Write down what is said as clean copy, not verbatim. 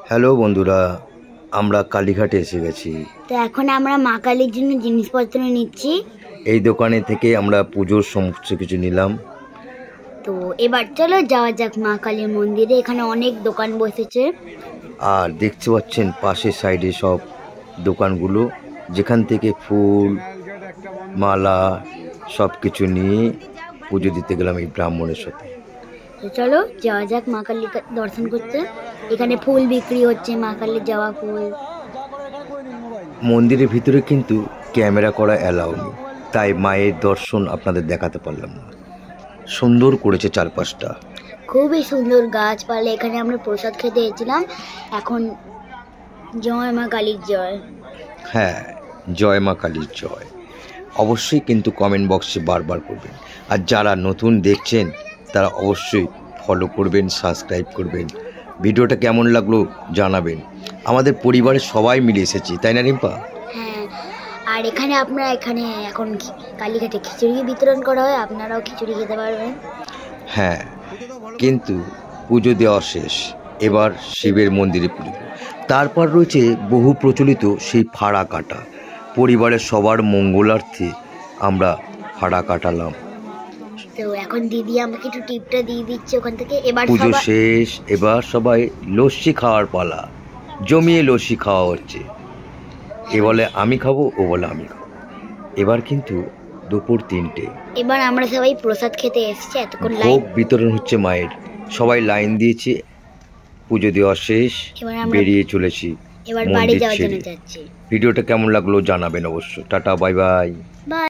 Hello বন্ধুরা, আমরা কালীঘাটে এসে গেছি। তো এখন আমরা মা কালীর জন্য জিনিসপত্র নিচ্ছি। এই দোকানে থেকে আমরা পুজোর সমস্ত কিছু নিলাম। তো এবার চলো যাওয়া যাক মা কালীর মন্দিরে। এখানে অনেক দোকান বসেছে আর দেখতে পাচ্ছেন পাশের সাইডে সব দোকানগুলো, যেখান থেকে ফুল মালা সব কিছু নিয়ে পুজো দিতে গেলাম এই ব্রাহ্মণের সাথে। তো চলো যাওয়া যাক মা কালীর দর্শন করতে। এখানে ফুল বিক্রি হচ্ছে, মা কালীর যাওয়া ফুল। মন্দিরের ভিতরে কিন্তু ক্যামেরা করা অ্যালাউ নেই, তাই মায়ের দর্শন আপনাদের দেখাতে পারলাম না। সুন্দর করেছে চারপাশটা, খুবই সুন্দর গাছপালা। এখানে আমরা প্রসাদ খেতে এসেছিলাম। এখন জয় মা কালীর জয়। হ্যাঁ, জয় মা কালীর জয়। অবশ্যই কিন্তু কমেন্ট বক্সে বারবার করবেন, আর যারা নতুন দেখছেন তারা অবশ্যই ফলো করবেন, সাবস্ক্রাইব করবেন। ভিডিওটা কেমন লাগলো জানাবেন। আমাদের পরিবারের সবাই মিলে এসেছি, তাই না রিম্পা? হ্যাঁ, আর এখানে এখন কালীঘাটে খিচুড়ি বিতরণ করা হয়, আপনারাও খিচুড়ি খেতে পারবেন। হ্যাঁ, কিন্তু পুজো দেওয়া শেষ, এবার শিবের মন্দিরে পুজো। তারপর রয়েছে বহু প্রচলিত সেই ফাড়া কাটা। পরিবারের সবার মঙ্গলার্থে আমরা ফাড়া কাটালাম। তো এখন দিদি আমাকে একটু টিপটা দিয়ে দিচ্ছে ওখান থেকে। এবার পুজো শেষ, এবার সবাই লস্যি খাওয়ার পালা। জমিয়ে লস্যি খাওয়া হচ্ছে। এ বলে আমি খাবো, ও বলে আমি খাবো। এবার কিন্তু দুপুর 3টে। এবার আমরা সবাই প্রসাদ খেতে এসেছি। এতক্ষণ ভোগ বিতরণ হচ্ছে মায়ের, সবাই লাইন দিয়েছে। পুজো দেওয়া শেষ, বেরিয়ে চলেছি এবার বাড়ি যাওয়ার জন্য যাচ্ছি। ভিডিওটা কেমন লাগলো জানাবেন অবশ্য। Tata, bye bye.